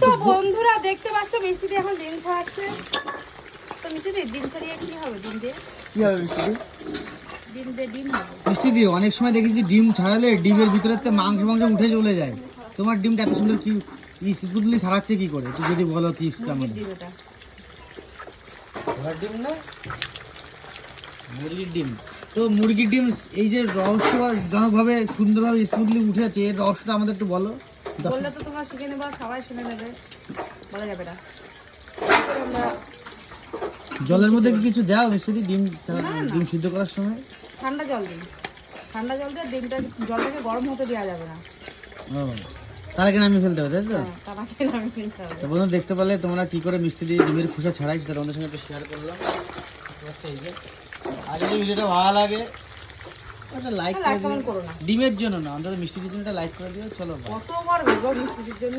তো বন্ধুরা দেখতে পাচ্ছ মিষ্টি দিয়ে এখন ডিম ছাড়াচ্ছে। তো মিষ্টি দিয়ে ডিম ছাড়িয়ে কি হবে? ডিম দিয়ে কি হবে মিষ্টি দিয়ে? ডিম দিয়ে ডিম হবে। মিষ্টি দিয়ে অনেক সময় দেখেছি ডিম ছাড়ালে ডিমের ভিতরে মাংস উঠে চলে যায়। তোমার ডিমটা এত সুন্দর কি স্মুথলি ছাড়াচ্ছে কি করে? তুই যদি বলো টিপসটা আমাকে। ডিম এটা ঘোড়ার ডিম না, মুরগির ডিম। তো মুরগির ডিম এই যে রহস্যজনকভাবে সুন্দরভাবে স্মুথলি উঠে আছে, এর রহস্যটা আমাদের একটু বলো। বললে তো তোমরা শিখে নেবে, সবাই শুনে নেবে, বলা যাবে না। আমরা জলের মধ্যে কি কিছু দাও মিষ্টি দিয়ে ডিম না, না। ডিম সিদ্ধ করার সময়? ঠান্ডা জল দিই, ঠান্ডা জল দিয়ে ডিমটা, জলটাকে গরম হতে দেওয়া যাবে না। ও, তার আগে নামিয়ে ফেলতে হবে তাই তো? হ্যাঁ, তার আগে নামিয়ে ফেলতে হবে। তো বন্ধু দেখতে পারলে তোমরা কি করে মিষ্টি দিয়ে ডিমের খোসা ছাড়াই, সেটা তোমাদের সঙ্গে একটু শেয়ার করলাম। এই যে আর যদি ভিডিওটা ভালো লাগে একটা লাইক করে লাইক কমেন্ট দিও। করো না, ডিমের জন্য না, অন্তত মিষ্টি দিয়ে একটা লাইক করে দিও। চলো bye। কতবার ভেবো মিষ্টির জন্য।